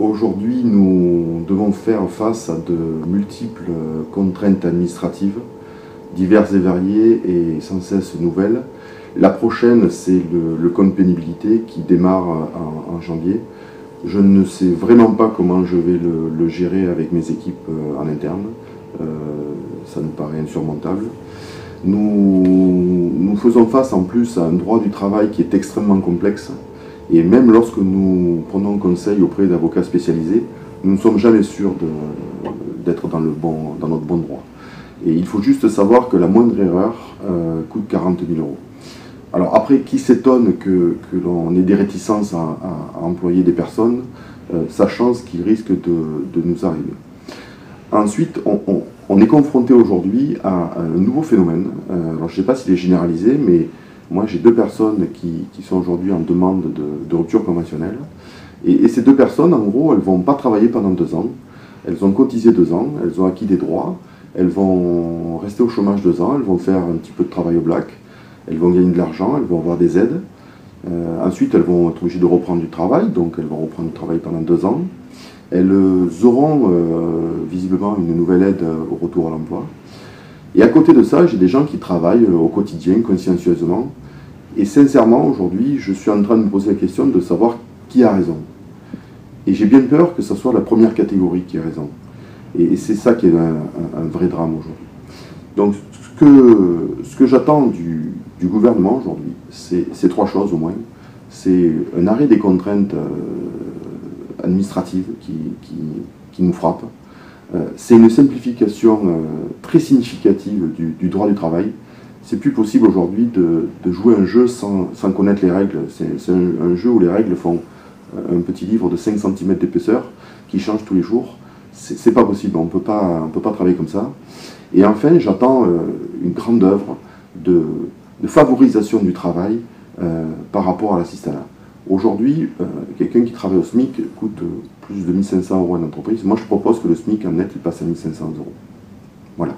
Aujourd'hui, nous devons faire face à de multiples contraintes administratives, diverses et variées et sans cesse nouvelles. La prochaine, c'est le compte pénibilité qui démarre en janvier. Je ne sais vraiment pas comment je vais le gérer avec mes équipes en interne. Ça nous paraît insurmontable. Nous faisons face en plus à un droit du travail qui est extrêmement complexe. Et même lorsque nous prenons conseil auprès d'avocats spécialisés, nous ne sommes jamais sûrs d'être dans notre bon droit. Et il faut juste savoir que la moindre erreur coûte 40 000 €. Alors après, qui s'étonne que l'on ait des réticences à employer des personnes, sachant ce qui risque de nous arriver. Ensuite, on est confronté aujourd'hui à un nouveau phénomène. Alors je ne sais pas s'il est généralisé, mais moi j'ai deux personnes qui sont aujourd'hui en demande de rupture conventionnelle. Et ces deux personnes, en gros, elles ne vont pas travailler pendant 2 ans. Elles ont cotisé 2 ans, elles ont acquis des droits, elles vont rester au chômage 2 ans, elles vont faire un petit peu de travail au black, elles vont gagner de l'argent, elles vont avoir des aides. Ensuite, elles vont être obligées de reprendre du travail, donc elles vont reprendre du travail pendant 2 ans. Elles auront visiblement une nouvelle aide au retour à l'emploi. Et à côté de ça, j'ai des gens qui travaillent au quotidien, consciencieusement. Et sincèrement, aujourd'hui, je suis en train de me poser la question de savoir qui a raison. Et j'ai bien peur que ce soit la première catégorie qui a raison. Et c'est ça qui est un vrai drame aujourd'hui. Donc ce que j'attends du gouvernement aujourd'hui, c'est 3 choses au moins. C'est un arrêt des contraintes administratives qui nous frappent. C'est une simplification très significative du droit du travail. C'est plus possible aujourd'hui de jouer un jeu sans connaître les règles. C'est un jeu où les règles font un petit livre de 5 cm d'épaisseur qui change tous les jours. C'est pas possible, on peut pas travailler comme ça. Et enfin, j'attends une grande œuvre de favorisation du travail par rapport à l'assistanat. Aujourd'hui, quelqu'un qui travaille au SMIC coûte plus de 1 500 € à l'entreprise. Moi, je propose que le SMIC en net il passe à 1 500 €. Voilà.